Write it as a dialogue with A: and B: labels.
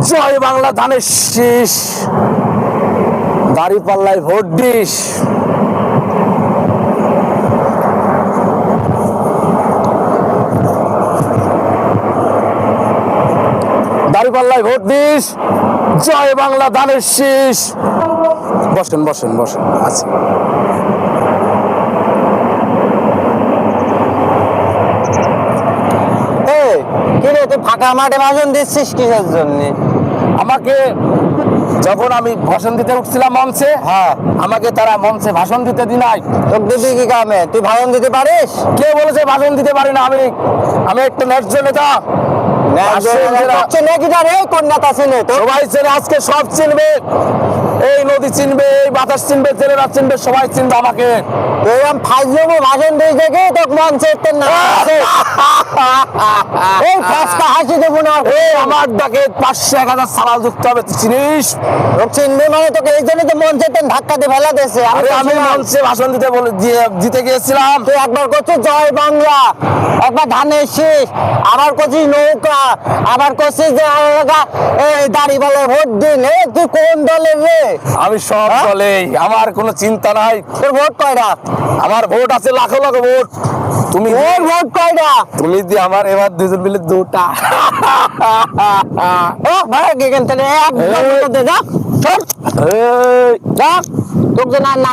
A: জয় বাংলা ধানের শীষ, দাঁড়িপাল্লায় vote this. দাঁড়িপাল্লায় vote this, জয় বাংলা ধানের শীষ। বসেন বসেন বসেন। আচ্ছা,
B: কিরে তুই ফাঁকা মাঠে ভাষণ দিচ্ছিস কিসের জন্য?
A: আমাকে যখন আমি ভাষণ দিতে উঠছিলাম মঞ্চে,
B: হ্যাঁ,
A: আমাকে তারা মঞ্চে ভাষণ দিতে দি নাই।
B: তোর দিদি কি কামে? তুই ভাষণ দিতে পারিস?
A: কে বলেছে ভাষণ দিতে পারি না? আমি একটা ন্যায্য নেতা।
B: কোন নেতা ছিলে তো?
A: সবাই চেনে, আজকে সব চিনবে, এই নদী চিনবে, এই বাতাস চিনবে, জেলেরা চিনবে, সবাই চিনবে আমাকে।
B: এরকম ফাজলামো ভাষণ দিয়ে দেখে তোর মঞ্চে না এই ফাঁসটা হাসি দেবো না।
A: আমার ডাকে 500-1000 সালাল যুক্ত হবে, তুই চিনিস?
B: লোক চিনবে মানে তোকে এই জন্য তো মঞ্চে ধাক্কা দিয়ে ফেলা দিয়েছে।
A: আমি মঞ্চে ভাষণ দিতে গিয়েছিলাম।
B: তুই একবার করছিস জয় বাংলা, একবার ধানের শীষ, আবার করছিস নৌকা, আবার করছিস যে দাঁড়ি বলে ভোট দিন। তুই কোন দলের রে?
A: আমি সব দলেই, আমার কোনো চিন্তা নাই।
B: তোর ভোট কয়টা?
A: আমার ভোট আছে লাখো লাখো ভোট। তুমি
B: তোর ভোট কয়টা?
A: তুমি দিয়ে আমার এবার দুজন মিলে 2টা।
B: ভাই এখান থেকে একদম যা, তোকে না